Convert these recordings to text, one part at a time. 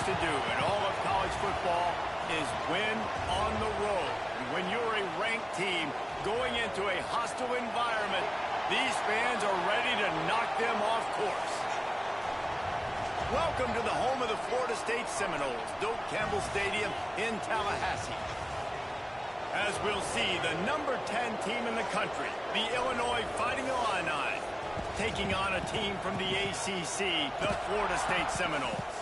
things to do in all of college football is win on the road. When you're a ranked team going into a hostile environment, these fans are ready to knock them off course. Welcome to the home of the Florida State Seminoles, Doak Campbell Stadium in Tallahassee. As we'll see, the number 10 team in the country, the Illinois Fighting Illini, taking on a team from the ACC, the Florida State Seminoles.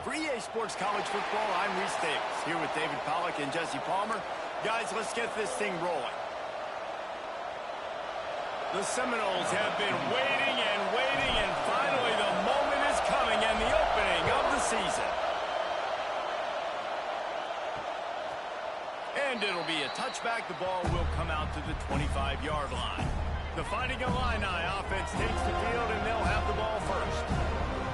For EA Sports College Football, I'm Reese Davis, here with David Pollack and Jesse Palmer. Guys, let's get this thing rolling. The Seminoles have been waiting, and finally the moment is coming and the opening of the season. And it'll be a touchback. The ball will come out to the 25-yard line. The Fighting Illini offense takes the field, and they'll have the ball first.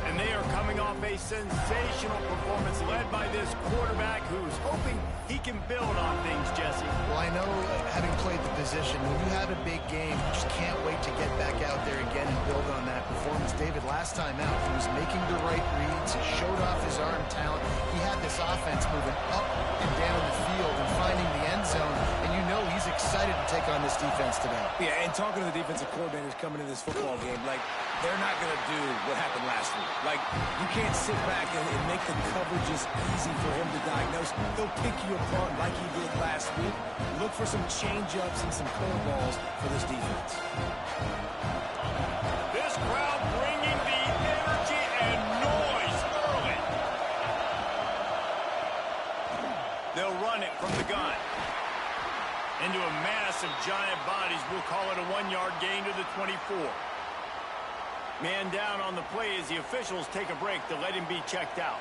And they are coming off a sensational performance led by this quarterback who's hoping he can build on things, Jesse. Well, I know, having played the position, when you have a big game, you just can't wait to get back out there again and build on that performance. David, last time out, he was making the right reads. He showed off his arm talent. He had this offense moving up and down the field and finding the end zone. And you know he's excited to take on this defense today. Yeah, and talking to the defensive coordinators coming into this football game, like, they're not going to do what happened last week. Like, you can't sit back and make the coverages easy for him to diagnose. He'll pick you apart like he did last week. Look for some change-ups and some curveballs for this defense. This crowd bringing the energy and noise early. They'll run it from the gun. Into a mass of giant bodies. We'll call it a 1-yard gain to the 24. Man down on the play as the officials take a break to let him be checked out.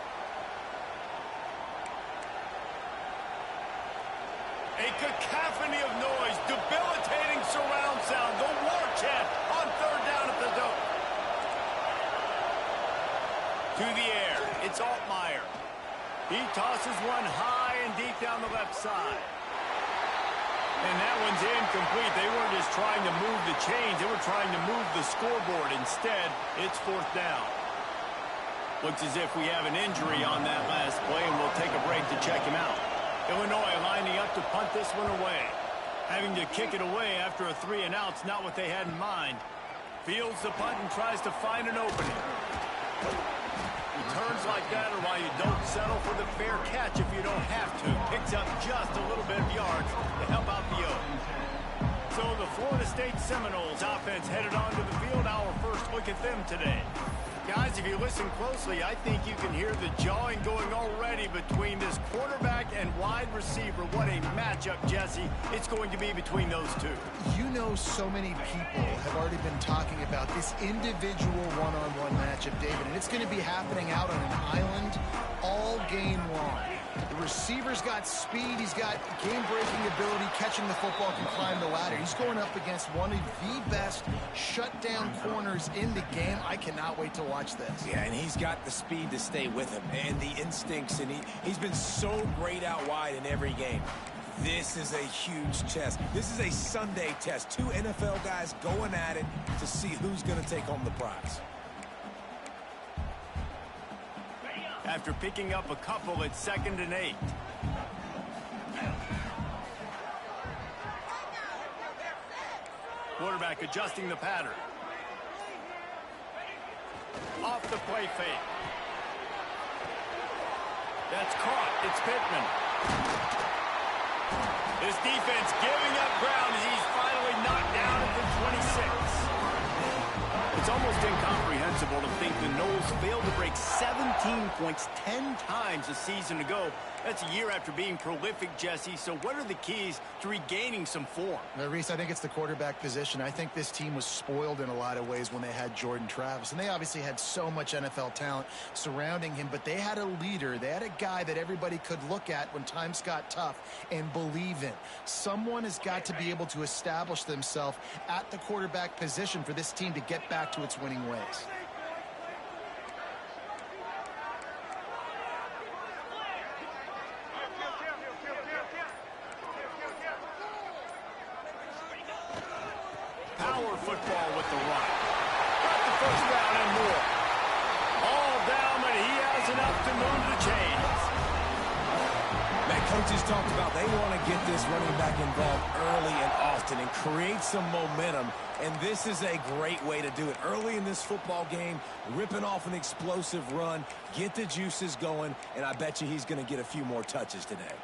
A cacophony of noise, debilitating surround sound, the war chant on third down at the Doak. To the air, it's Altmaier. He tosses one high and deep down the left side. And that one's incomplete. They weren't just trying to move the chains. They were trying to move the scoreboard. Instead, it's fourth down. Looks as if we have an injury on that last play, and we'll take a break to check him out. Illinois lining up to punt this one away. Having to kick it away after a 3-and-out's not what they had in mind. Fields the punt and tries to find an opening. Turns like that are why you don't settle for the fair catch if you don't have to. Picks up just a little bit of yards to help out the Oak. So the Florida State Seminoles offense headed onto the field. Our first look at them today. Guys, if you listen closely, I think you can hear the jawing going already between this quarterback and wide receiver. What a matchup, Jesse, it's going to be between those two. You know, so many people have already been talking about this individual one-on-one matchup, David, and it's going to be happening out on an island all game long. The receiver's got speed, he's got game-breaking ability, catching the football, can climb the ladder. He's going up against one of the best shutdown corners in the game. I cannot wait to watch this. Yeah, and he's got the speed to stay with him and the instincts, and he's been so great out wide in every game. This is a huge test. This is a Sunday test. Two NFL guys going at it to see who's going to take home the prize. After picking up a couple, it's 2nd and 8. Quarterback adjusting the pattern. Off the play fake. That's caught. It's Pittman. This defense giving up ground as he's finally knocked down at the 26. It's almost incomprehensible to think the Noles failed to break 17 points 10 times a season ago. That's a year after being prolific, Jesse. So what are the keys to regaining some form? Now, Reese, I think it's the quarterback position. I think this team was spoiled in a lot of ways when they had Jordan Travis. And they obviously had so much NFL talent surrounding him. But they had a leader. They had a guy that everybody could look at when times got tough and believe in. Someone has got to be able to establish themselves at the quarterback position for this team to get back to its winning ways. Power football with the run. Got the first down and more. All down, but he has enough to move the chains. Man, coaches talked about they want to get this running back involved early and often and create some momentum, and this is a great way to do it. Early in this football game, ripping off an explosive run, get the juices going, and I bet you he's going to get a few more touches today.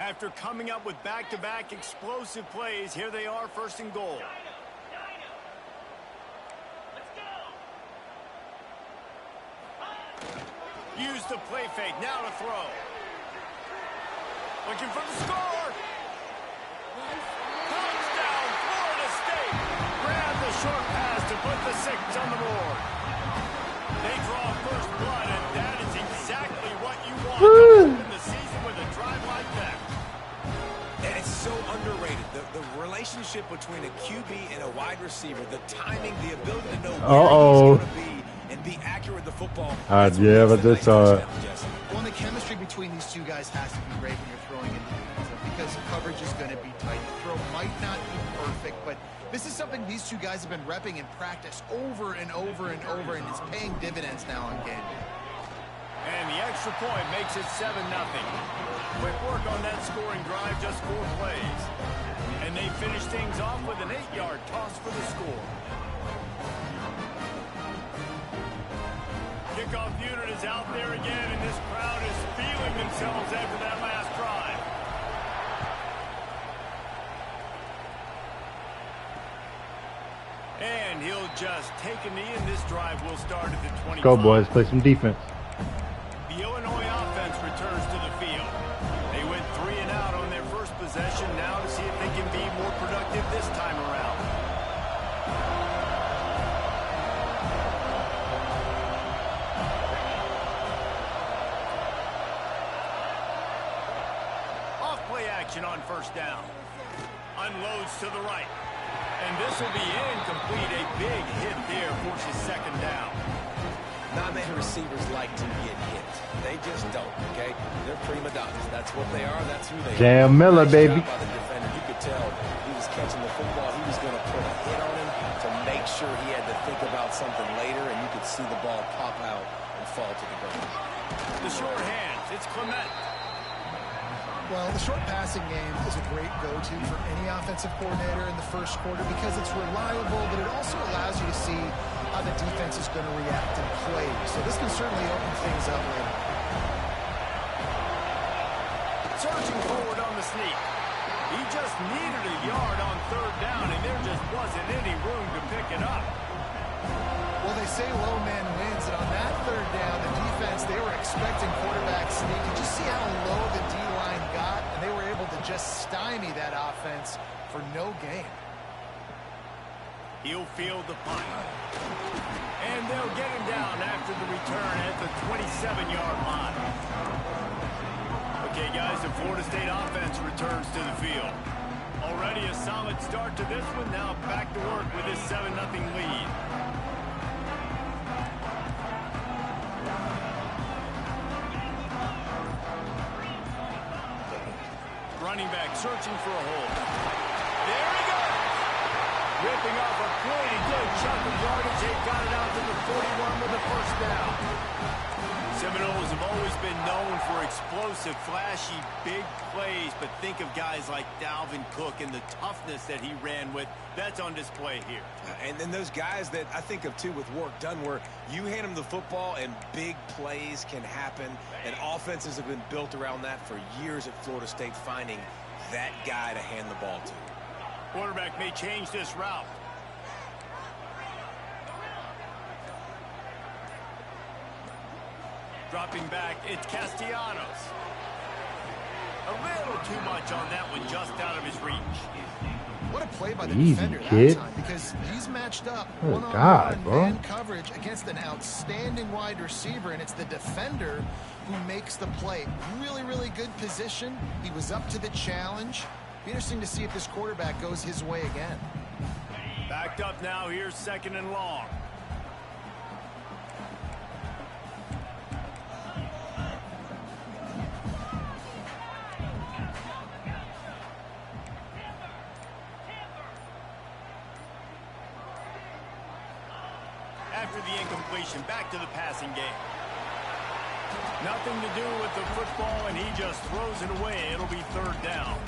After coming up with back-to-back explosive plays, here they are, first and goal. Use the play fake, now to throw. Looking for the score. Touchdown, Florida State. Grab the short pass to put the 6 on the board. They draw first blood, and that is exactly what you want to open the season with a drive like that. And it's so underrated. The relationship between a QB and a wide receiver, the timing, the ability to know where he's going to be and be accurate with the football. Yeah, but this Well, the chemistry between these two guys has to be great when you're throwing into the zone because coverage is going to be tight. The throw might not be perfect, but this is something these two guys have been repping in practice over and over and over, and it's paying dividends now on game day. And the extra point makes it 7-0. Quick work on that scoring drive, just 4 plays. And they finish things off with an 8-yard toss for the score. Kickoff unit is out there again, and this crowd is feeling themselves after that last drive. And he'll just take a knee, and this drive will start at the 25. Go, boys. Play some defense. The Illinois offense returns to the field. They went 3 and out on their first possession, now to see if they can be more productive this time around. Off-play action on first down. Unloads to the right. And this will be incomplete. A big hit there forces second down. Not many receivers like to get hit. They just don't, okay? They're prima donnas. That's what they are. That's who they are. Jam Miller, Nice baby. job by the defender. You could tell he was catching the football. He was going to put a hit on him to make sure he had to think about something later, and you could see the ball pop out and fall to the ground. The short hands. It's Clement. Well, the short passing game is a great go-to for any offensive coordinator in the first quarter because it's reliable, but it also allows you to see how the defense is going to react and play. So this can certainly open things up later. Surging forward on the sneak. He just needed a yard on third down, and there just wasn't any room to pick it up. Well, they say low man wins, and on that third down, the defense, they were expecting quarterback sneak. You just see how low the D-line got, and they were able to just stymie that offense for no gain. He'll field the punt. And they'll get him down after the return at the 27-yard line. Okay, guys, the Florida State offense returns to the field. Already a solid start to this one. Now back to work with this 7-0 lead. Running back searching for a hole. There he goes. Ripping off a pretty good chunk of yardage. They got it out to the 41 with a first down. Seminoles have always been known for explosive, flashy, big plays, but think of guys like Dalvin Cook and the toughness that he ran with. That's on display here. And then those guys that I think of, too, with work done, where you hand them the football and big plays can happen, and offenses have been built around that for years at Florida State, finding that guy to hand the ball to. Quarterback may change this route. Dropping back, it's Castellanos. A little too much on that one, just out of his reach. What a play by the Easy, defender kid. that time, because he's matched up Good one-on-one God, bro. man coverage against an outstanding wide receiver, and it's the defender who makes the play. Really, really good position. He was up to the challenge. Be interesting to see if this quarterback goes his way again. Backed up now, here's second and long. after the incompletion. Back to the passing game. Nothing to do with the football, and he just throws it away. It'll be third down.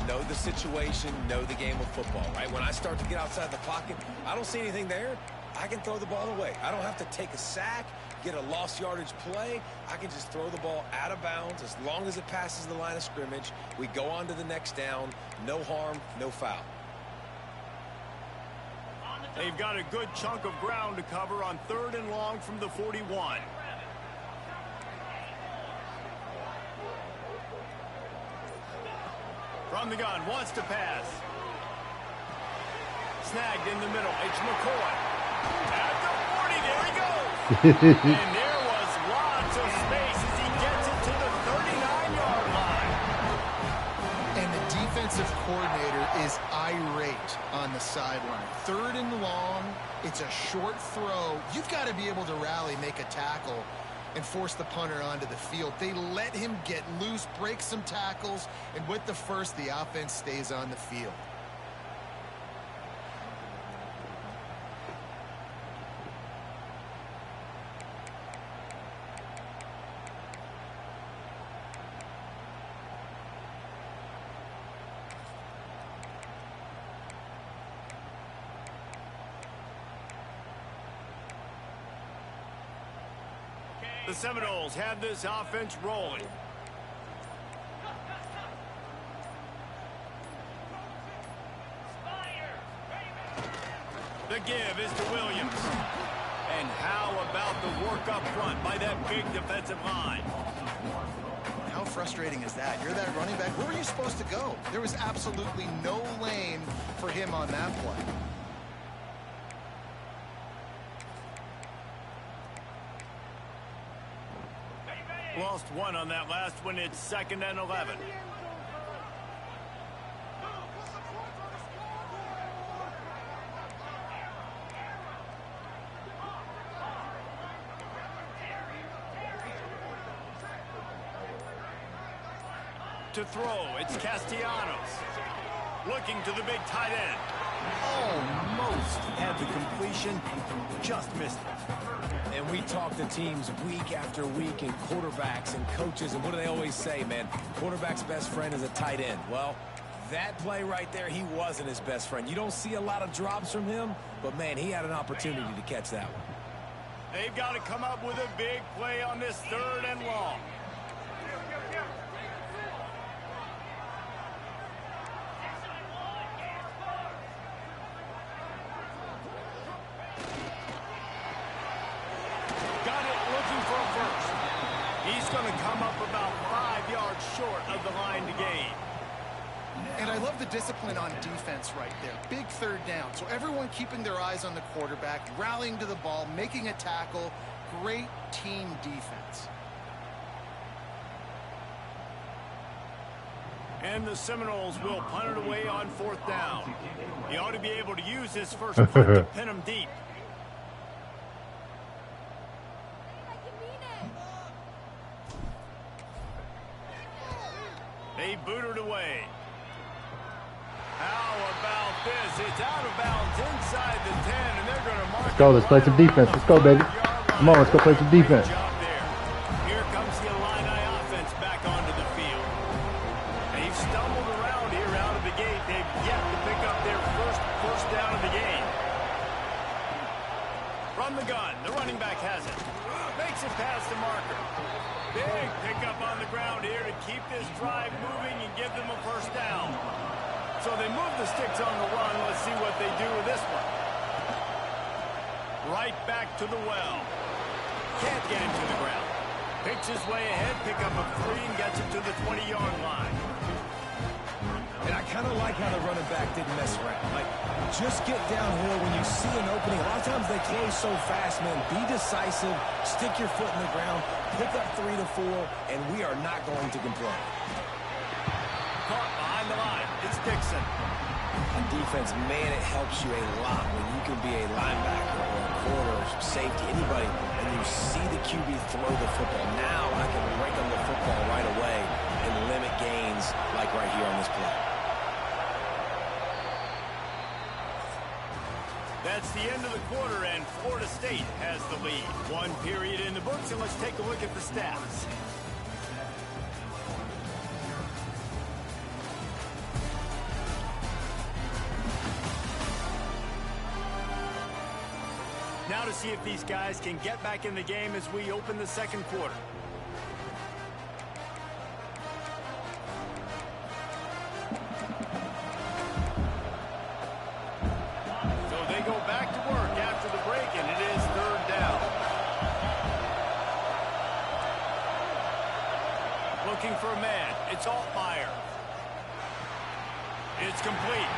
Know the situation, know the game of football, right? When I start to get outside the pocket, I don't see anything there. I can throw the ball away. I don't have to take a sack, get a lost yardage play. I can just throw the ball out of bounds as long as it passes the line of scrimmage. We go on to the next down. No harm, no foul. They've got a good chunk of ground to cover on 3rd and long from the 41. From the gun, wants to pass. Snagged in the middle. It's McCoy. At the 40, there he goes. And there was lots of space as he gets it to the 39-yard line. And the defensive coordinator is irate on the sideline. 3rd and long, it's a short throw. You've got to be able to rally, make a tackle, and force the punter onto the field. They let him get loose, break some tackles, and with the first, the offense stays on the field. The Seminoles have this offense rolling. The give is to Williams. And how about the work up front by that big defensive line? How frustrating is that? You're that running back. Where were you supposed to go? There was absolutely no lane for him on that play. Lost one on that last one. It's 2nd and 11. To throw, it's Castellanos. Looking to the big tight end. Almost had the completion, just missed it. And we talk to teams week after week and quarterbacks and coaches, and what do they always say, man? Quarterback's best friend is a tight end. Well, that play right there, he wasn't his best friend. You don't see a lot of drops from him, but, man, he had an opportunity to catch that one. They've got to come up with a big play on this 3rd and long. Going to come up about 5 yards short of the line to gain. And I love the discipline on defense right there. Big 3rd down. So everyone keeping their eyes on the quarterback, rallying to the ball, making a tackle. Great team defense. And the Seminoles will punt it away on 4th down. He ought to be able to use his first punt to pin him deep. They boot it away. How about this? It's out of bounds inside the 10, and they're going to mark. Let's go. Let's play some defense. Let's go, baby. Come on, let's go play some defense. Here comes the Illini offense back onto the field. They've stumbled around here out of the gate. They've yet to pick up their first down of the game. From the gun, the running back has it. Makes it past the marker. Big pickup on the ground here to keep this drive moving and give them a first down. So they move the sticks on the run. Let's see what they do with this one. Right back to the well. Can't get him to the ground. Picks his way ahead, pick up a 3 and gets him to the 20-yard line. And I kind of like how the running back didn't mess around. Like, just get downhill when you see an opening. A lot of times they close so fast, man. Be decisive, stick your foot in the ground, pick up 3 to 4, and we are not going to complain. Caught behind the line. It's Dixon. On defense, man, it helps you a lot when you can be a linebacker or a corner or safety, anybody, and you see the QB throw the football. Now I can break on the football right away and limit gains like right here on this play. That's the end of the quarter, and Florida State lead. One period in the books, and let's take a look at the stats. Now to see if these guys can get back in the game as we open the second quarter. So they go back to work after the break, and it is third down. Looking for a man. It's Altmaier. It's complete.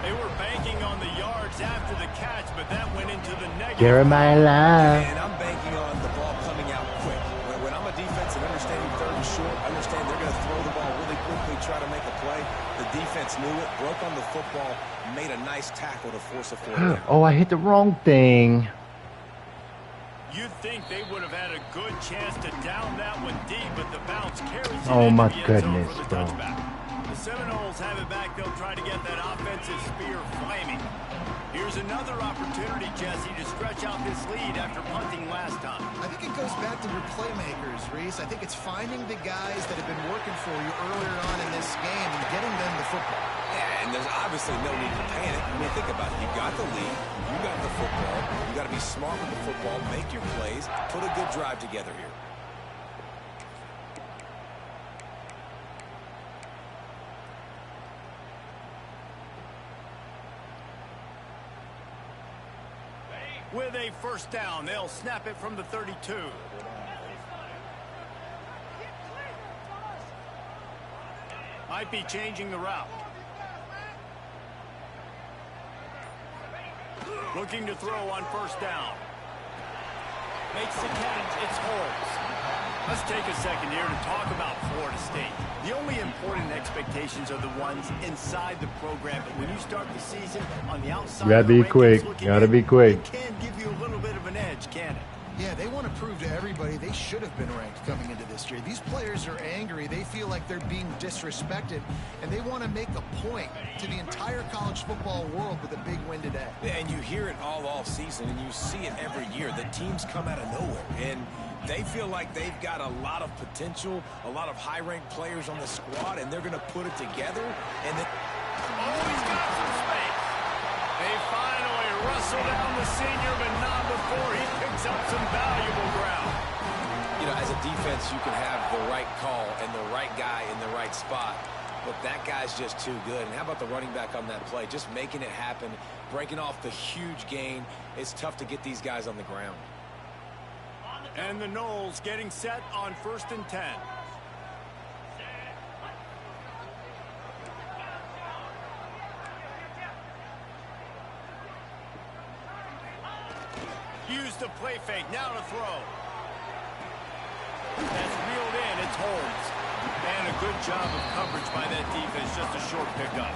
They were banking on the yards after the catch, but that went into the negative. Jeremiah Love. And I'm banking on the ball coming out quick. When I'm a defense and understanding third and short, understand they're going to throw the ball really quickly, try to make a play. The defense knew it, broke on the football, made a nice tackle to force a fourth down. Oh, I hit the wrong thing. You'd think they would have had a good chance to down that one deep, but the bounce carries it Oh, my into the end zone goodness, for the bro. touchback. The Seminoles have it back. They'll try to get that offensive spear flaming. Here's another opportunity, Jesse, to stretch out this lead after punting last time. I think it goes back to your playmakers, Reese. I think it's finding the guys that have been working for you earlier on in this game and getting them the football. Yeah, and there's obviously no need to panic. I mean, think about it. You got the lead. You got the football. You got to be smart with the football. Make your plays. Put a good drive together here. With a first down, they'll snap it from the 32. Might be changing the route. Looking to throw on first down. Makes the catch. It's Holmes. Let's take a second here to talk about Florida State. The only important expectations are the ones inside the program, but when you start the season on the outside, Gotta be quick. Gotta be quick. It can give you a little bit of an edge, can it? Yeah, they want to prove to everybody they should have been ranked coming into this year. These players are angry. They feel like they're being disrespected, and they want to make a point to the entire college football world with a big win today. Yeah, and you hear it all off season, and you see it every year. The teams come out of nowhere, and they feel like they've got a lot of potential, a lot of high-ranked players on the squad, and they're going to put it together. And then, Oh, he's got some space. They finally wrestle down the senior, but not before he picks up some valuable ground. you know, as a defense, you can have the right call and the right guy in the right spot, but that guy's just too good. And how about the running back on that play? Just making it happen, breaking off the huge gain. It's tough to get these guys on the ground. And the Noles getting set on 1st and 10. Use the play fake. Now to throw. That's reeled in. It's Holmes. And a good job of coverage by that defense. Just a short pickup.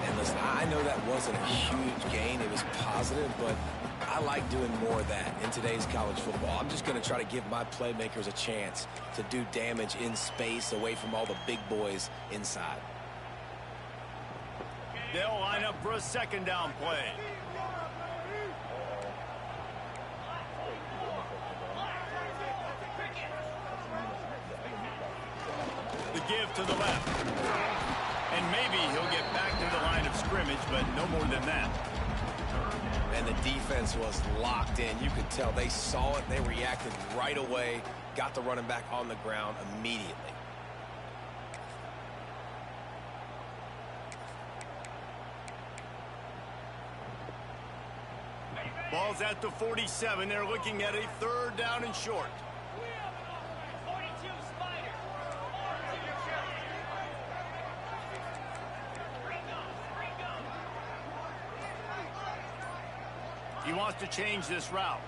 And listen, I know that wasn't a huge gain. It was positive, but I like doing more of that in today's college football. I'm just going to try to give my playmakers a chance to do damage in space away from all the big boys inside. They'll line up for a second down play. The give to the left. And maybe he'll get back to the line of scrimmage, but no more than that. And the defense was locked in. You could tell they saw it. They reacted right away. Got the running back on the ground immediately. Ball's at the 47. They're looking at a third down and short. He wants to change this route.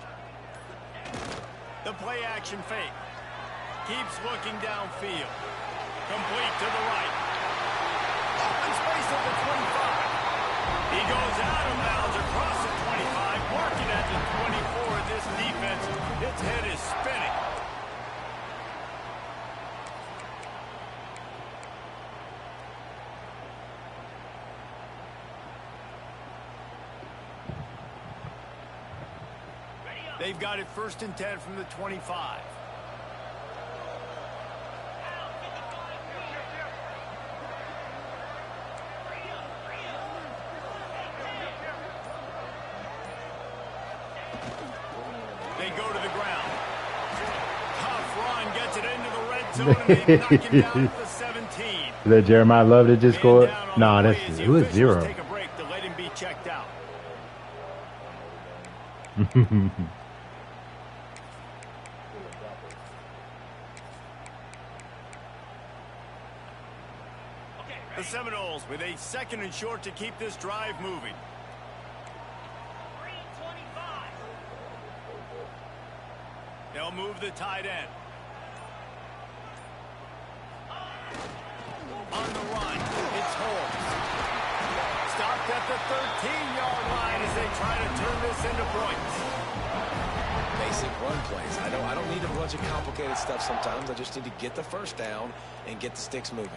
The play action fake. Keeps looking downfield. Complete to the right. Open space at the 25. He goes out of bounds across the 25. Marking at the 24. This defense, its head is spinning. They've got it 1st and 10 from the 25. They go to the ground. Tough run gets it into the red zone, and they knock him down at the 17. Is that Jeremiah Love that just scored? Nah, that's it was 0. Take a break to let him be checked out. The Seminoles with a 2nd and short to keep this drive moving. They'll move the tight end. On the run, it's Holmes. Stopped at the 13-yard line as they try to turn this into points. Basic run plays. I don't need a bunch of complicated stuff sometimes. I just need to get the 1st down and get the sticks moving.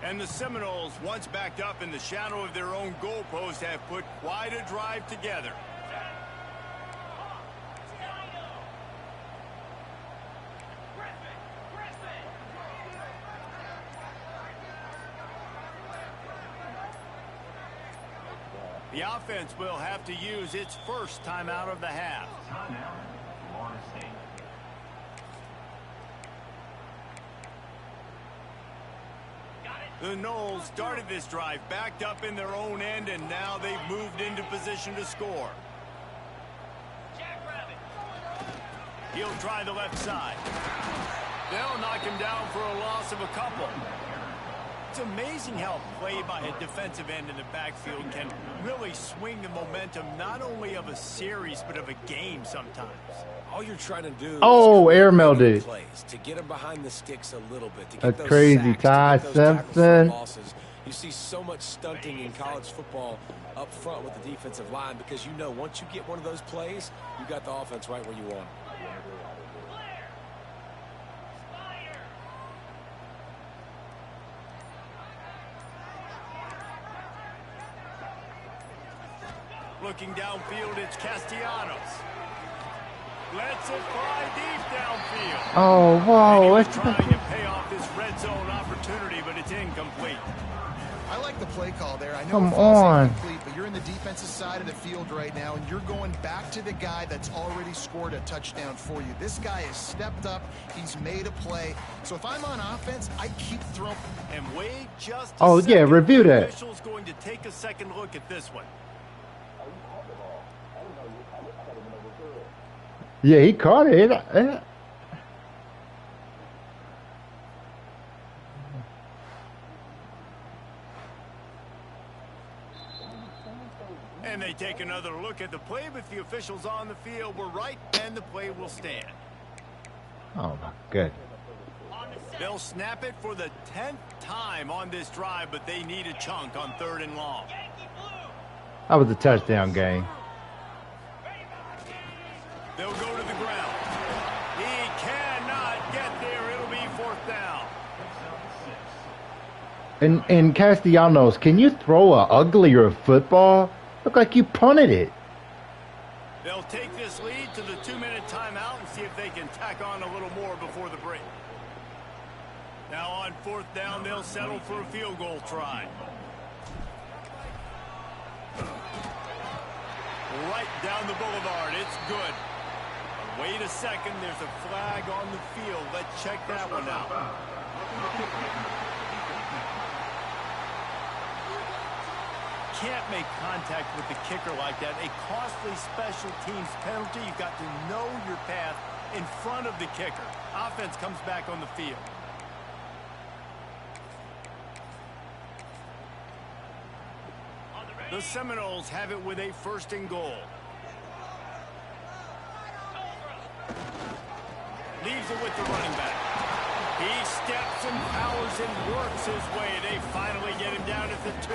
And the Seminoles, once backed up in the shadow of their own goalpost, have put quite a drive together. The offense will have to use its 1st timeout of the half. The Noles started this drive backed up in their own end, and now they've moved into position to score. He'll try the left side. They'll knock him down for a loss of a couple. It's amazing how play by a defensive end in the backfield can really swing the momentum not only of a series but of a game sometimes. All you're trying to do is airmailed it. Plays to get them behind the sticks a little bit. To get That's those crazy, sacks, Ty to get those Simpson. losses. You see so much stunting in college football up front with the defensive line because you know once you get one of those plays, you got the offense right where you want it. Looking downfield, it's Castellanos. Lets it fly deep downfield. Oh, whoa. And he was trying to pay off this red zone opportunity, but it's incomplete. I like the play call there. I know Come it falls on. incomplete, but you're in the defensive side of the field right now, and you're going back to the guy that's already scored a touchdown for you. This guy has stepped up. He's made a play. So if I'm on offense, I keep throwing. And wait just a Oh, yeah, second. review The that. official's going to take a second look at this one. Yeah, he caught it. Yeah. And they take another look at the play, but the officials on the field were right, and the play will stand. Oh, my goodness. They'll snap it for the 10th time on this drive, but they need a chunk on 3rd and long. That was a touchdown game. They'll go to the ground. He cannot get there. It'll be 4th down. And Castellanos, can you throw a uglier football? Look like you punted it. They'll take this lead to the 2-minute timeout and see if they can tack on a little more before the break. Now on 4th down, they'll settle for a field goal try. Right down the boulevard. It's good. Wait a second. There's a flag on the field. Let's check that one out. Can't make contact with the kicker like that. A costly special teams penalty. You've got to know your path in front of the kicker. Offense comes back on the field. The Seminoles have it with a 1st and goal. Leaves it with the running back. He steps and powers and works his way. They finally get him down at the 2.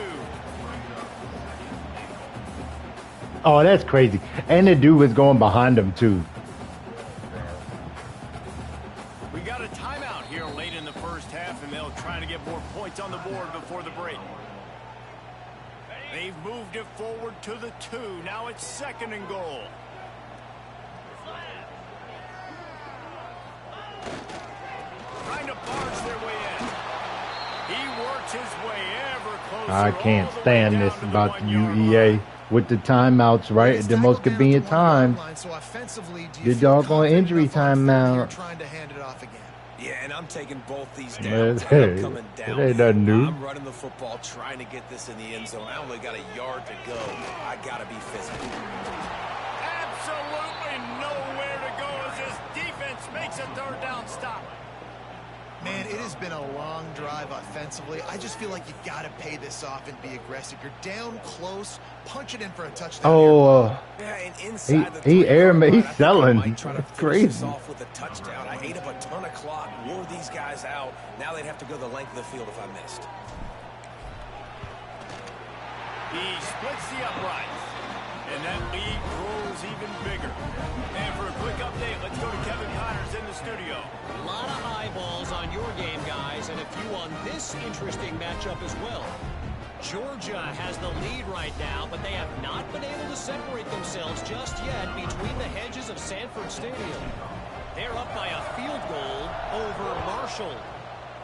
Oh, that's crazy. And the dude was going behind him, too. We got a timeout here late in the 1st half, and they'll try They've moved it forward to the 2. Now it's 2nd and goal. Trying to barge their way in. He works his way ever closer. I can't stand this about the UEA with the timeouts right at the most convenient times. Your doggone injury timeout. Trying to hand it off again. Yeah, and I'm taking both these down. Hey, I'm coming down. it ain't nothing new. I'm running the football, trying to get this in the end zone. I only got a yard to go. I got to be physical. Absolutely nowhere to go as this defense makes a 3rd down stop. Man, it has been a long drive offensively. I just feel like you got to pay this off and be aggressive. You're down close, punch it in for a touchdown. Oh, Yeah, and inside the he 3 air me. yard line, He's I think I selling. might try to It's finish this crazy. off with a touchdown. I ate up a ton of clock, wore these guys out. Now they'd have to go the length of the field if I missed. He splits the uprights, and that lead grows even bigger. And for a quick update, let's go to Kevin Connors in the studio. A lot of eyeballs on your game, guys, and a few on this interesting matchup as well. Georgia has the lead right now, but they have not been able to separate themselves just yet between the hedges of Sanford Stadium. They're up by a field goal over Marshall.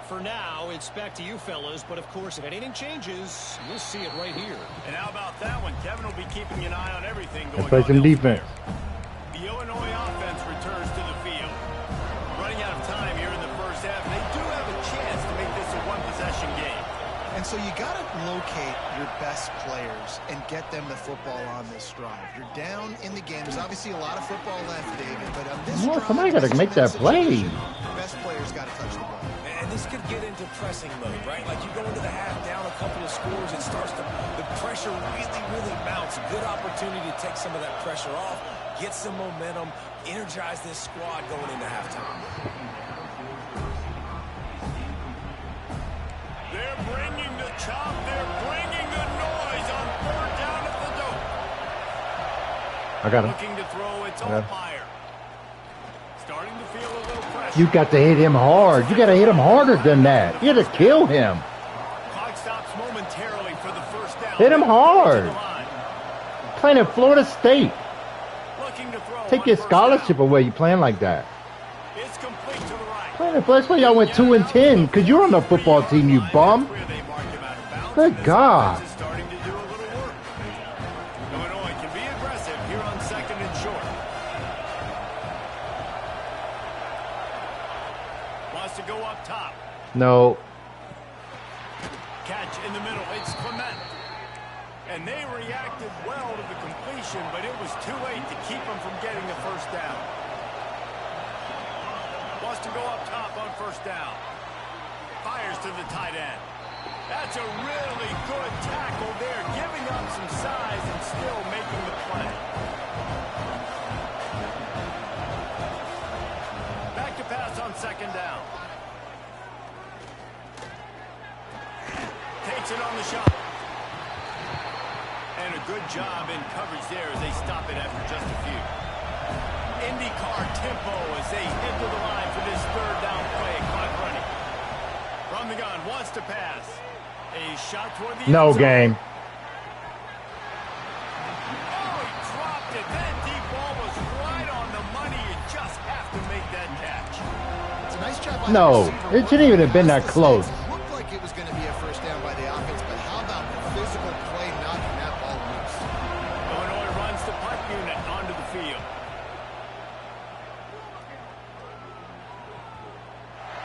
For now, it's back to you fellas, but of course, if anything changes, you'll see it right here. And how about that one? Kevin will be keeping an eye on everything going Let's play on some elsewhere. defense. The Illinois offense returns to the field. Running out of time here in the first half. They do have a chance to make this a one-possession game. And so you got to locate your best players and get them the football on this drive. You're down in the game. There's obviously a lot of football left, David, but on this Well, drive, somebody got to this make that play. situation, best players got to touch the ball. And this could get into pressing mode, right? Like you go into the half down a couple of scores, it starts to, the pressure really mounts. Good opportunity to take some of that pressure off, get some momentum, energize this squad going into halftime. They're bringing the chop. They're bringing the noise on 3rd down at the dope. I got him. Looking to throw, it's Yeah. Altmaier. Starting to feel a little pressure. You got to hit him hard. You got to hit him harder than that. You got to kill him. Clock stops momentarily for the 1st down. Hit him hard. To the line. Playing at Florida State. Looking to throw Take on your 1st scholarship down. away. You playing like that. It's complete to the right. Playing at that's why y'all went 2-10 because you're on the football team, you bum. Where they mark him out of bounds, Good and this God. offense is starting to do a little work. Illinois can be aggressive here on 2nd and short. Wants to go up top. No. Catch in the middle. It's Clement. And they reacted well to the completion, but it was too late to keep them from getting the 1st down. Wants to go up top on 1st down. Fires to the tight end. That's a really good tackle there, giving up some size and still making the play. Back to pass on 2nd down. Takes it on the shot. And a good job in coverage there as they stop it after just a few. IndyCar tempo as they head to the line for this 3rd down play. Clock running. From the gun, wants to pass. A shot toward the No end zone. game. Oh, he dropped it. That deep ball was right on the money. You just have to make that catch. It's a nice job by No, the receiver. it shouldn't even have been that Across the close. stakes. It looked like it was going to be a 1st down by the offense, but how about the physical play knocking that ball loose? Illinois runs the punt unit onto the field.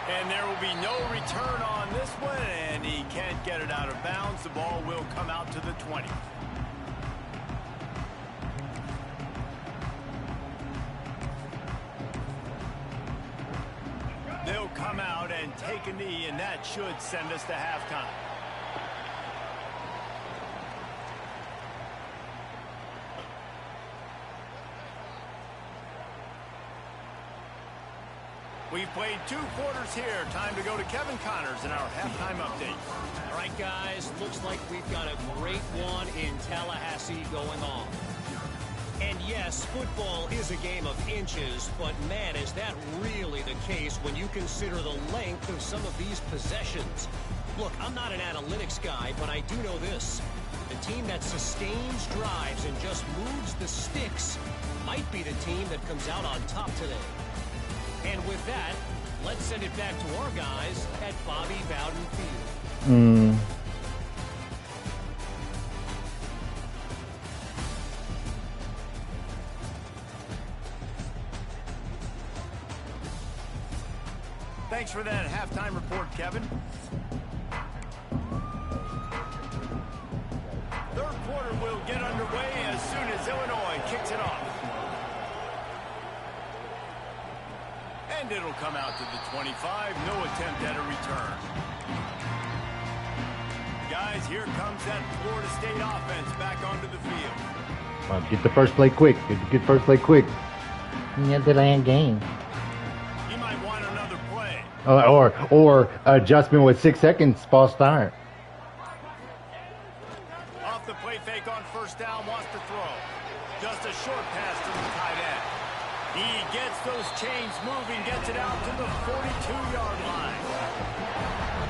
And there will be no return on this one, and he can't get it out of bounds. The ball will come out to the 20. They'll come out and take a knee, and that should send us to halftime. We've played 2 quarters here. Time to go to Kevin Connors in our halftime update. All right, guys, looks like we've got a great one in Tallahassee going on. And yes, football is a game of inches, but man, is that really the case when you consider the length of some of these possessions. Look, I'm not an analytics guy, but I do know this. The team that sustains drives and just moves the sticks might be the team that comes out on top today. And with that, let's send it back to our guys at Bobby Bowden Field. Thanks for that halftime report, Kevin. Third quarter will get underway as soon as Illinois kicks it off. And it'll come out to the 25. No attempt at a return. Guys, here comes that Florida State offense back onto the field. Get the first play quick. Get first play quick. Yeah, the land game. He might want another play. Or adjustment with 6 seconds, false start. Off the play fake on first down, wants to throw. Just a short pass to the tight end. He gets those chains moving, gets it out to the 42-yard line.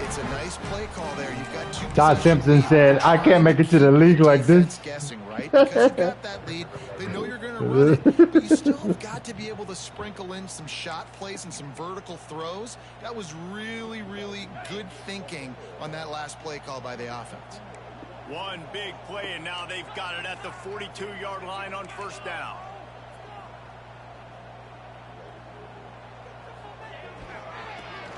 It's a nice play call there. You've got two. Todd Simpson said, "I can't make it to the league like this." Guessing, right? Because you've got that lead. They know you're going to run it, but you still have got to be able to sprinkle in some shot plays and some vertical throws. That was really, really good thinking on that last play call by the offense. One big play, and now they've got it at the 42-yard line on first down.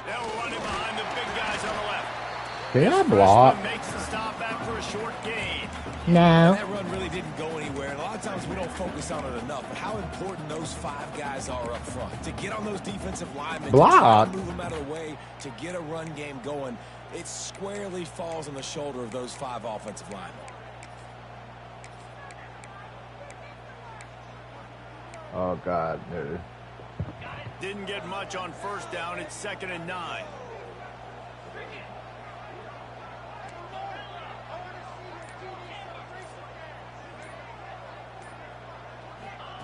They'll run it behind the big guys on the left. Did I block? Makes the stop after a short gain. No. That run really didn't go anywhere, and a lot of times we don't focus on it enough. But how important those 5 guys are up front to get on those defensive linemen, Block. to move them out of the way, to get a run game going. It squarely falls on the shoulder of those 5 offensive linemen. Oh God, dude. Didn't get much on first down. It's 2nd and 9.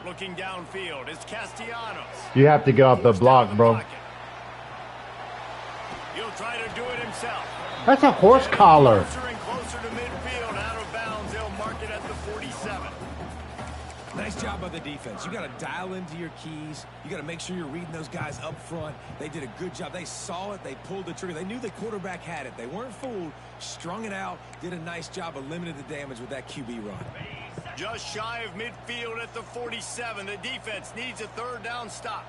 Looking downfield, it's Castellanos. You have to get off the block, bro. He'll try to do it himself. That's a horse collar. Closer and closer to midfield, out of bounds. They'll mark it at the 47. Nice job by the defense. You got to dial into your keys. You got to make sure you're reading those guys up front. They did a good job. They saw it. They pulled the trigger. They knew the quarterback had it. They weren't fooled. Strung it out. Did a nice job of limiting the damage with that QB run. Just shy of midfield at the 47. The defense needs a 3rd down stop.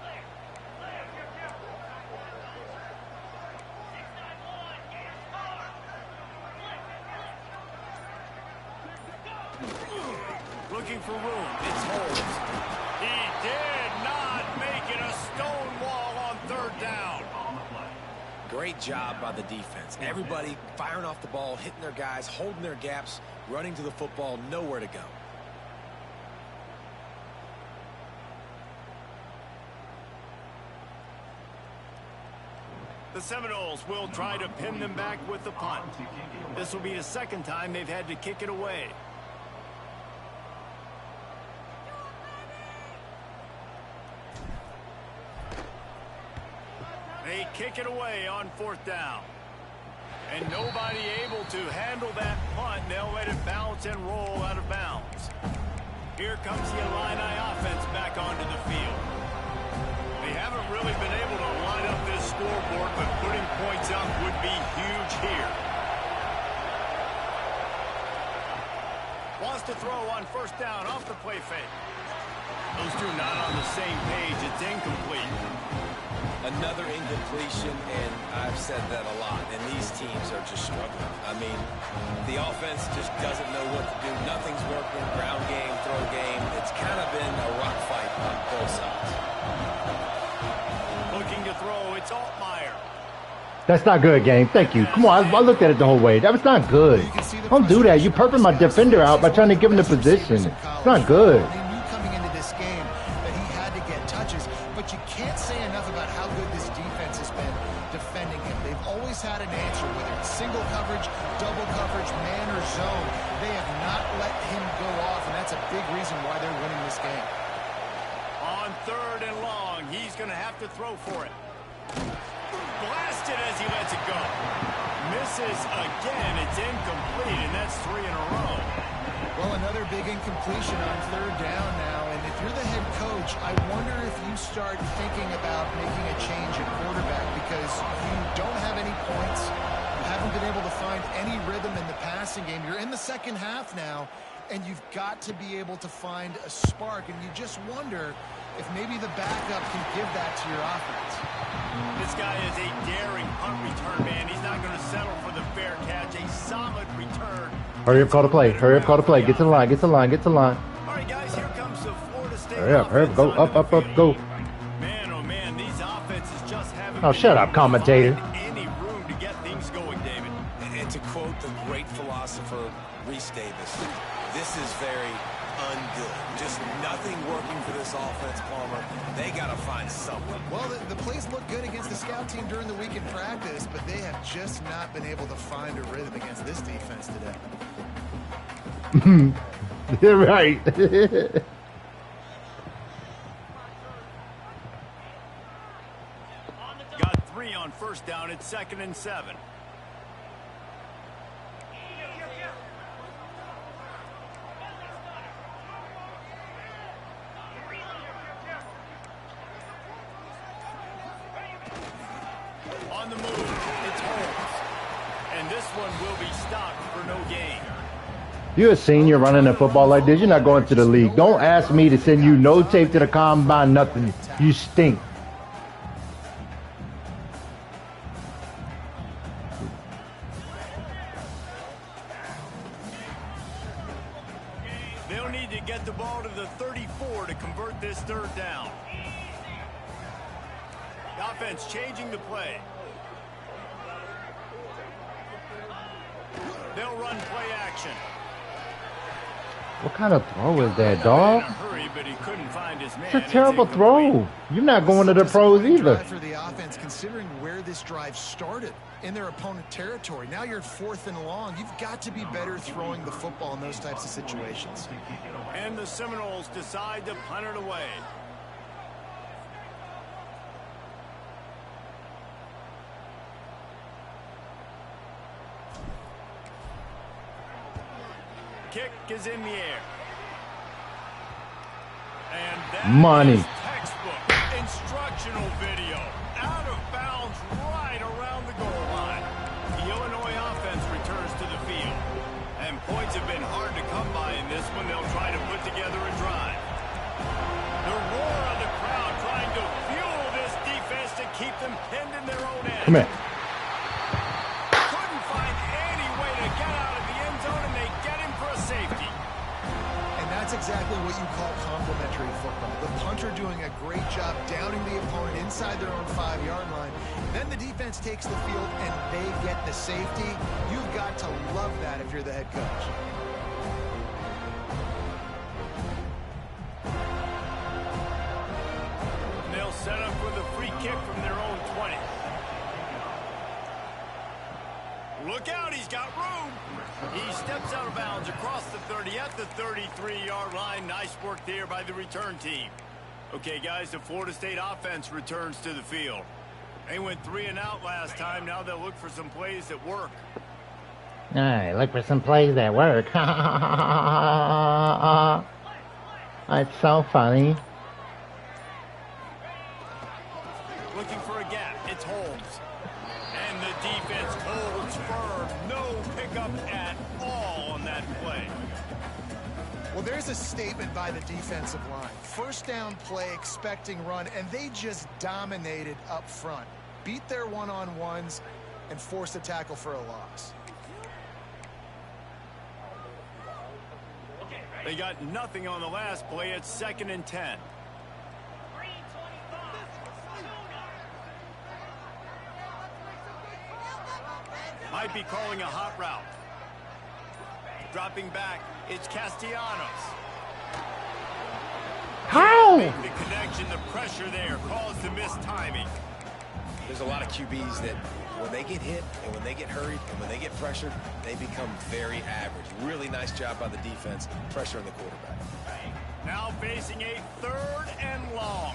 Looking for room. It's Holmes. He did not make it a stone wall on 3rd down. Great job by the defense. Everybody firing off the ball, hitting their guys, holding their gaps, running to the football, nowhere to go. The Seminoles will try to pin them back with the punt. This will be the 2nd time they've had to kick it away. They kick it away on 4th down. And nobody able to handle that punt. They'll let it bounce and roll out of bounds. Here comes the Illini offense back onto the field. They haven't really been able to line up this scoreboard, but putting points up would be huge here. Wants to throw on 1st down off the play fake. Those two not on the same page. It's incomplete. Another incompletion, and I've said that a lot, and these teams are just struggling. I mean, the offense just doesn't know what to do. Nothing's working. Ground game, throw game. It's kind of been a rock fight on both sides. Looking to throw, it's Altmaier. That's not good, game. Thank you. Come on, I looked at it the whole way. That was not good. Don't do that. You purping my defender out by trying to give him the position. It's not good. They knew coming into this game that he had to get touches, but you can't say enough about how good this defense has been defending him. They've always had an answer, whether it's single coverage, double coverage, man or zone. They have not let him go off, and that's a big reason why they're winning this game. On 3rd and long, he's going to have to throw for it. Blasted as he lets it go. Misses again. It's incomplete, and that's 3 in a row. big incompletion on third down now, and if you're the head coach, I wonder if you start thinking about making a change at quarterback because you don't have any points. You haven't been able to find any rhythm in the passing game. You're in the second half now, and you've got to be able to find a spark, and you just wonder if maybe the backup can give that to your offense. This guy is a daring punt return man. He's not going to settle for the fair catch. A solid return. Hurry up, call the play. Hurry up, call the play. Get to the line. Get to the line. Get to the line. All right, guys, here comes the Florida State. Hurry up. Hurry up. Go up, up, up. Go. Man, oh man, these offenses just haven't. Oh, shut up, commentator. Any room to get things going, David. And to quote the great philosopher Reese Davis, this is very ungood. Just nothing working for this offense, Palmer. They got to find something. Well, the plays look good against the scout team during the week in practice, but they have just not been able to find a rhythm against this defense today. You're right. Got 3 on first down. It's 2nd and 7. On the move, it's Holmes. And this one will be stopped for no gain. You're a senior running a football like this. You're not going to the league. Don't ask me to send you no tape to the combine, nothing. You stink. They'll need to get the ball to the 34 to convert this third down. The offense changing the play. They'll run play action. What kind of throw is that, dog? It's a terrible throw. You're not going to the pros either. For the offense, considering where this drive started in their opponent territory. Now you're 4th and long. You've got to be better throwing the football in those types of situations. And the Seminoles decide to punt it away. Kick is in the air. And that Money. is textbook instructional video. Out of bounds right around the goal line. The Illinois offense returns to the field. And points have been hard to come by in this one. They'll try to put together a drive. The roar of the crowd trying to fuel this defense to keep them pinned in their own end. Come here. Couldn't find any way to get out of the end zone, and they get him for a safety. And that's exactly what you call complementary football. The punter doing a great job downing the opponent inside their own 5-yard line. Then the defense takes the field and they get the safety. You've got to love that if you're the head coach. And they'll set up with a free kick from their own 20. Look out, he's got room. He steps out of bounds across the 30 at the 33-yard line. Nice work there by the return team. Okay, guys, the Florida State offense returns to the field. They went 3 and out last time. Now they'll look for some plays that work. All right, look for some plays that work. That's so funny. Looking for a gap. It's Holmes. And the defense holds firm. No pickup at all on that play. Well, there's a statement by the defensive line. First down play, expecting run, and they just dominated up front. Beat their one-on-ones and forced a tackle for a loss. They got nothing on the last play. It's 2nd and 10. Might be calling a hot route. Dropping back, it's Castellanos. How? The connection, the pressure there caused the mistiming. There's a lot of QBs that when they get hit and when they get hurried and when they get pressured, they become very average. Really nice job by the defense, pressuring the quarterback. Now facing a 3rd and long.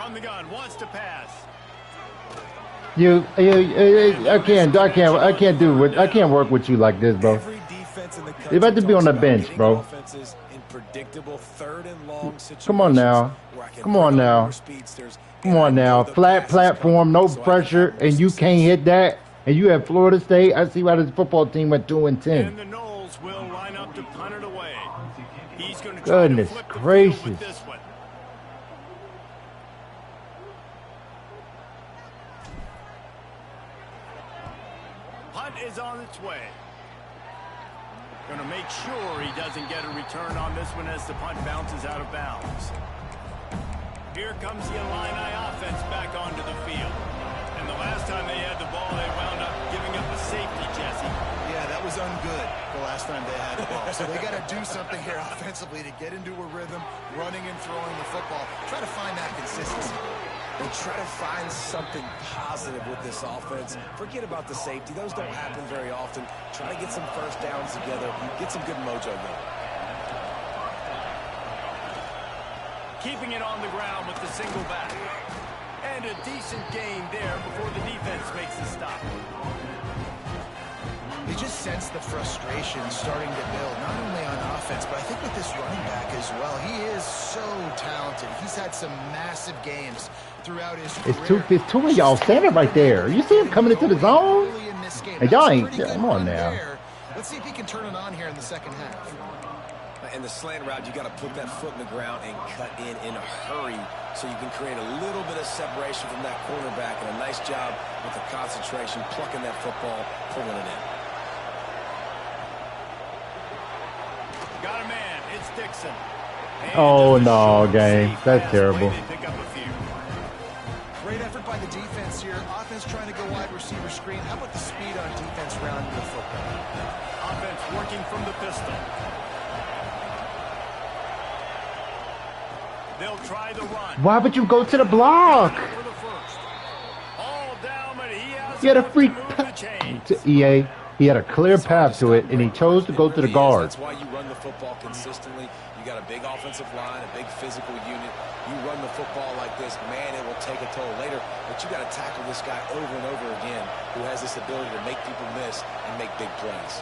From the gun, wants to pass. I can't work with you like this, bro. You're about to be on the bench, bro. Come on now. Come on now. Come on now. Flat platform, no pressure, and you can't hit that. And you have Florida State. I see why this football team went 2-10. And the Noles will line up to punt it away. He's going to try Goodness to flip the gracious. field with this one. Punt is on its way. Going to make sure he doesn't get a return on this one as the punt bounces out of bounds. Here comes the Illini offense back onto the field. And the last time they had the ball, they wound up giving up a safety, Jesse. Yeah, that was ungood the last time they had the ball. So they got to do something here offensively to get into a rhythm, running and throwing the football. Try to find that consistency. And try to find something positive with this offense. Forget about the safety. Those don't happen very often. Try to get some first downs together. Get some good mojo going. Keeping it on the ground with the single back. And a decent gain there before the defense makes the stop. You just sense the frustration starting to build, not only on offense, but I think with this running back as well. He is so talented. He's had some massive games throughout his career. It's two of y'all standing right there. You see him coming into the zone? And y'all ain't, come on now. Let's see if he can turn it on here in the second half. In the slant route, you got to put that foot in the ground and cut in a hurry so you can create a little bit of separation from that cornerback, and a nice job with the concentration, plucking that football, pulling it in. Got a man. It's Dixon. And Oh, no, gang. That's terrible. Great effort by the defense here. Offense trying to go wide receiver screen. How about the speed on defense rounding the football? Offense working from the pistol. They'll try the run. Why would you go to the block? For the first. All down, but he has He had a enough free to move the chain. to EA. He had a clear path to it, and he chose to go to the guard. That's why you run the football consistently. You got a big offensive line, a big physical unit. You run the football like this, man, it will take a toll later. But you got to tackle this guy over and over again, who has this ability to make people miss and make big plays.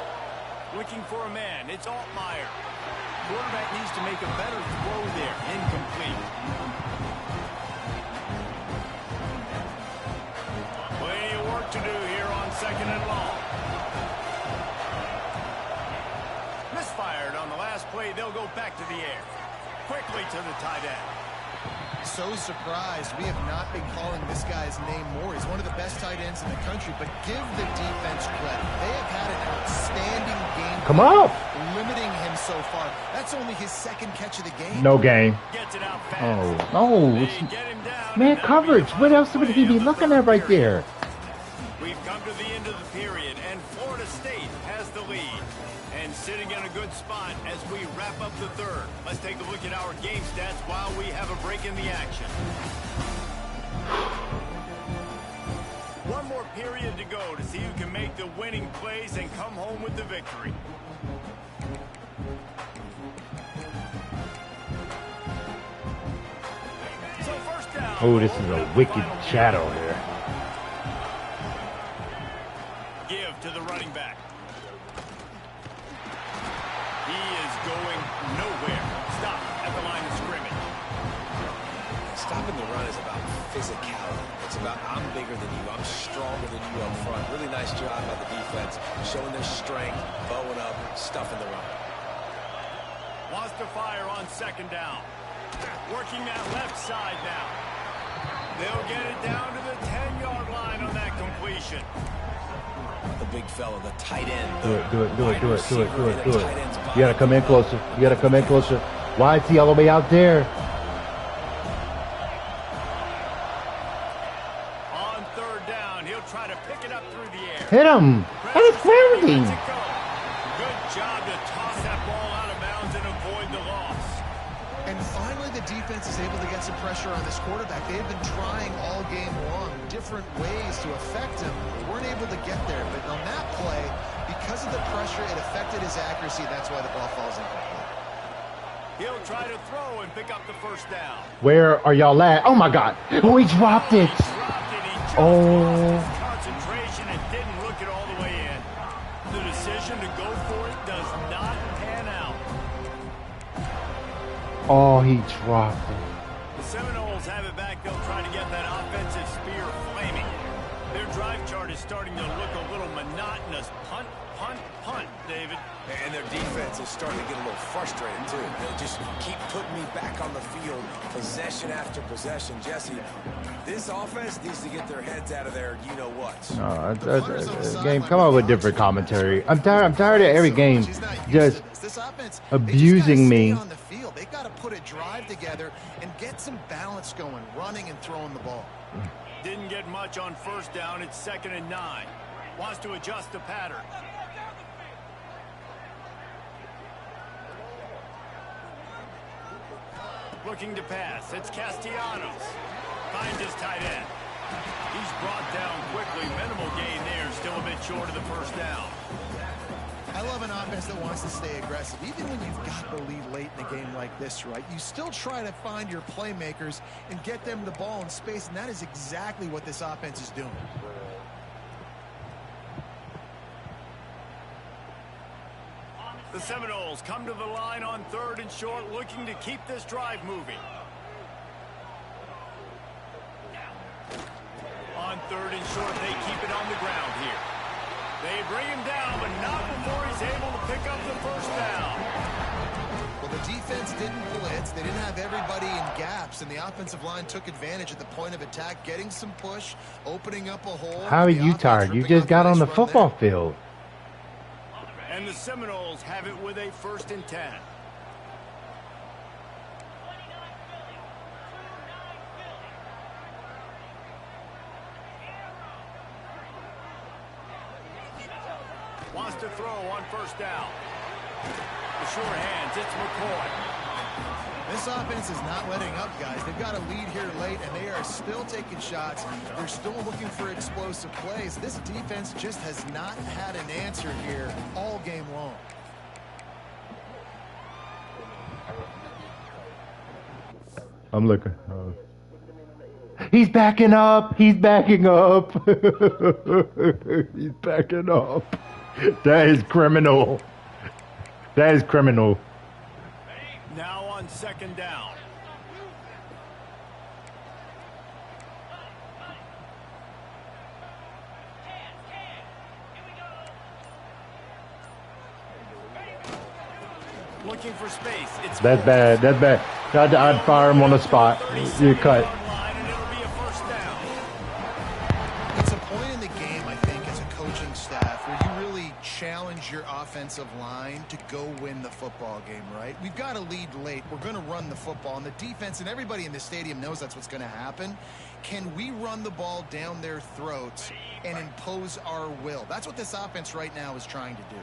Looking for a man. It's Altmaier. Quarterback needs to make a better throw there. Incomplete. Plenty of work to do here on second and long. Misfired on the last play. They'll go back to the air. Quickly to the tight end. So surprised we have not been calling this guy's name more. He's one of the best tight ends in the country, but give the defense credit. They have had an outstanding game. Come on. Limiting him so far. That's only his second catch of the game. No game. Gets it out Oh, fast. no. They It's, get him down, man, and now coverage. we What have else would he be looking at right there? We've come to the end of the period, and Florida State has the lead. And sitting in a good spot as we wrap up the third. Let's take a look at our game stats while we have a break in the action. One more period to go to see who can make the winning plays and come home with the victory. So first down. Oh, this is a wicked shadow here. Give to the running back. He is going nowhere. Stop at the line of scrimmage. Stopping the run is about physicality. It's about I'm bigger than you. I'm stronger than you up front. Really nice job by the defense, showing their strength, bowing up, stuffing the run. Wants to fire on second down. Working that left side now. They'll get it down to the 10-yard line on that completion. The big fella, the tight end. Do it. You gotta come in closer. Why is he all the way out there? On third down, he'll try to pick it up through the air. Hit him. That is crazy. Lets it go. Good job to toss that ball out of bounds and avoid the loss. And finally, the defense is able to get some pressure on this quarterback. They've been trying all game long different ways to affect him. They weren't able to get there, but on that play, because of the pressure, it affected his accuracy. That's why the ball falls incomplete. He'll try to throw and pick up the first down. Where are y'all at? Oh, my God. Oh, he dropped it. He dropped it. He just Oh. lost his concentration and didn't look it all the way in. The decision to go for it does not pan out. Oh, he dropped it. The Seminoles have it back. They'll try to get that offensive spear flaming. Their drive chart is starting to look a little monotonous. Punt, punt, punt, David. And their defense is starting to get a little frustrated, too. They just keep putting me back on the field, possession after possession. Jesse, this offense needs to get their heads out of there, you-know-what. Game, come up with different commentary. I'm tired of every game just abusing me. On the field. They got to put a drive together and get some balance going, running and throwing the ball. Didn't get much on first down. It's 2nd and 9. Wants to adjust the pattern. Looking to pass. It's Castellanos. Finds his tight end. He's brought down quickly. Minimal gain there. Still a bit short of the first down. I love an offense that wants to stay aggressive. Even when you've got the lead late in a game like this, right? You still try to find your playmakers and get them the ball in space, and that is exactly what this offense is doing. The Seminoles come to the line on 3rd and short, looking to keep this drive moving. On 3rd and short, they keep it on the ground here. They bring him down, but not before he's able to pick up the first down. Well, the defense didn't blitz. They didn't have everybody in gaps, and the offensive line took advantage at the point of attack, getting some push, opening up a hole. How are you tired? You just got on the football field. And the Seminoles have it with a 1st and 10. Wants to throw on first down. The sure hands, it's McCoy. This offense is not letting up, guys. They've got a lead here late, and they are still taking shots. They're still looking for explosive plays. This defense just has not had an answer here all game long. I'm looking. He's backing up. He's backing up. He's backing up. That is criminal. That is criminal. Now on 2nd down. Looking for space. That's bad. That's bad. I'd fire him on the spot. You cut. It's a point in the game, I think, as a coaching staff, where you really challenge your offensive line to go win the football game, right? We've got a lead late. We're going to run the football, and the defense and everybody in the stadium knows that's what's going to happen. Can we run the ball down their throats and impose our will? That's what this offense right now is trying to do.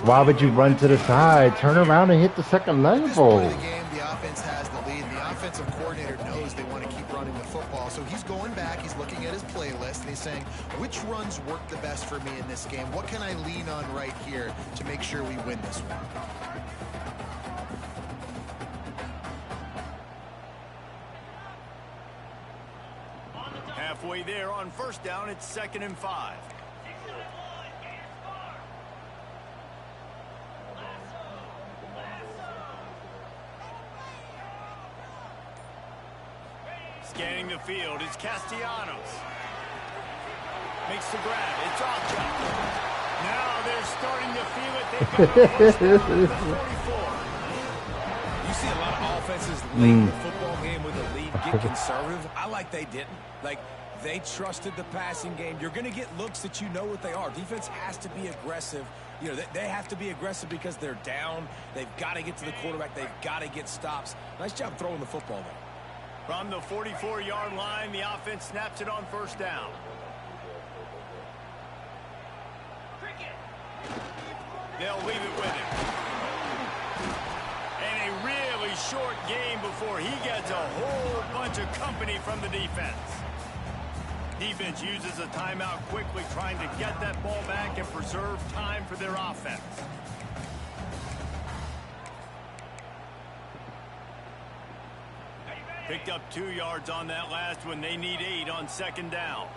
Why would you run to the side? Turn around and hit the second level. At this point of the game, the offense has the lead. The offensive coordinator knows they want to keep running the football. So he's going back. He's looking at his playlist, and he's saying, which runs work the best for me in this game? What can I lean on right here to make sure we win this one? Halfway there on first down, it's 2nd and 5. Scanning the field, it's Castellanos. Makes the grab, it's Ocha. Now they're starting to feel it. They've got the 44. You see a lot of offenses late in the football game with a lead get conservative. I like they didn't. Like, they trusted the passing game. You're going to get looks that you know what they are. Defense has to be aggressive. You know, they have to be aggressive because they're down. They've got to get to the quarterback. They've got to get stops. Nice job throwing the football there. From the 44-yard line, the offense snaps it on first down. They'll leave it with him. And a really short game before he gets a whole bunch of company from the defense. Defense uses a timeout quickly, trying to get that ball back and preserve time for their offense. Picked up 2 yards on that last one. They need 8 on second down.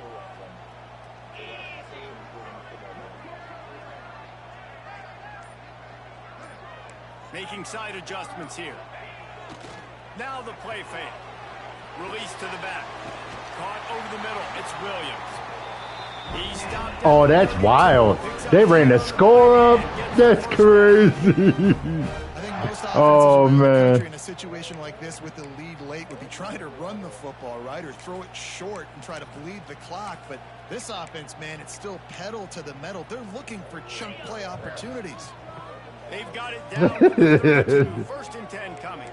Making side adjustments here. Now the play fake. Release to the back. Caught over the middle. It's Williams. He stopped. Oh, that's wild. They ran the score up. That's crazy. Oh, man. In a situation like this with the lead late would be trying to run the football, right, or throw it short and try to bleed the clock. But this offense, man, it's still pedal to the metal. They're looking for chunk play opportunities. They've got it down. First and 10 coming.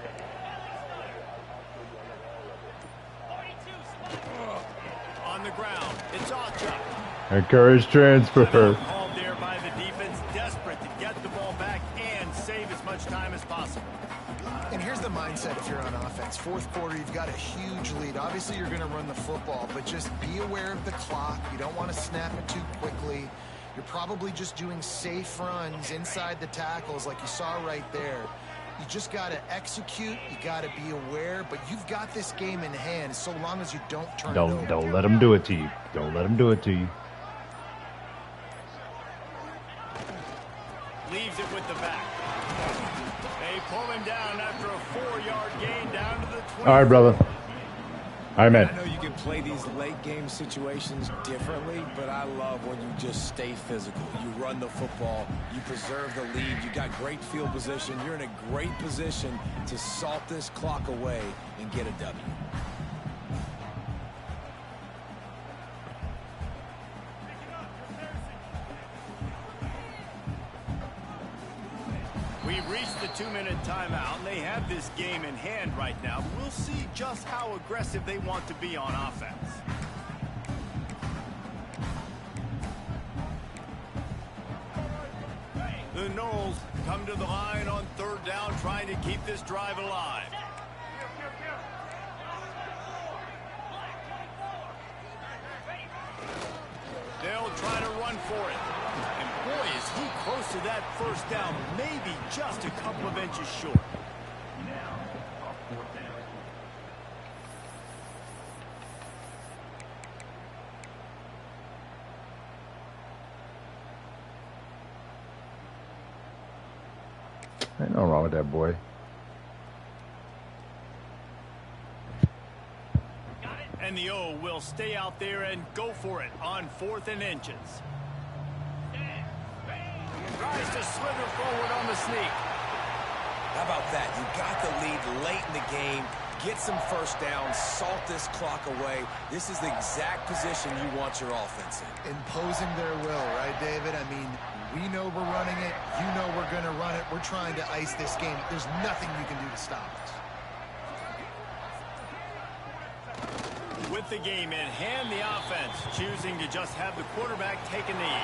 On the ground, it's Ocha. Encourage transfer. Called there by the defense, desperate to get the ball back and save as much time as possible. And here's the mindset if you're on offense. Fourth quarter, you've got a huge lead. Obviously, you're going to run the football, but just be aware of the clock. You don't want to snap it too quickly. You're probably just doing safe runs inside the tackles like you saw right there. You just got to execute. You got to be aware, but you've got this game in hand so long as you don't turn it over. Don't let them do it to you. Don't let them do it to you. Leaves it with the back. They pull him down after a 4-yard gain down to the 20. All right, brother. All right, man. I know you can play these late game situations differently, but I love when you just stay physical. You run the football, you preserve the lead, you got great field position, you're in a great position to salt this clock away and get a W. We've reached the 2-minute timeout, and they have this game in hand right now. We'll see just how aggressive they want to be on offense. The Noles come to the line on third down, trying to keep this drive alive. They'll try to run for it. And boy, is he close to that first down, maybe just a couple of inches short. Ain't nothing wrong with that boy. And the O will stay out there and go for it on 4th and inches. Tries to slither forward on the sneak. How about that? You got the lead late in the game. Get some first down, salt this clock away. This is the exact position you want your offense in. Imposing their will, right, David? I mean, we know we're running it. You know we're going to run it. We're trying to ice this game. There's nothing you can do to stop us. With the game in hand, the offense choosing to just have the quarterback take a knee.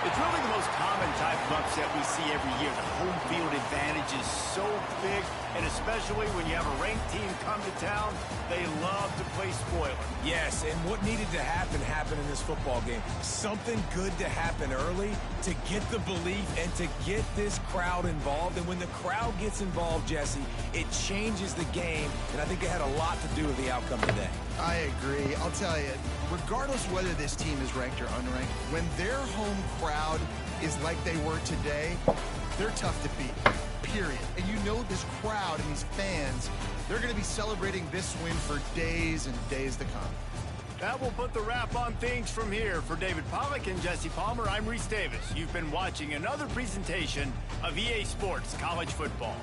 It's really the most common type of upset we see every year. The home field advantage is so big, and especially when you have a ranked team come to town, they love to play spoiler. Yes, and what needed to happen happened in this football game. Something good to happen early to get the belief and to get this crowd involved. And when the crowd gets involved, Jesse, it changes the game, and I think it had a lot to do with the outcome today. I agree. I'll tell you, regardless whether this team is ranked or unranked, when their home crowd is like they were today, they're tough to beat, period. And you know this crowd and these fans, they're going to be celebrating this win for days and days to come. That will put the wrap on things from here. For David Pollack and Jesse Palmer, I'm Reese Davis. You've been watching another presentation of EA Sports College Football.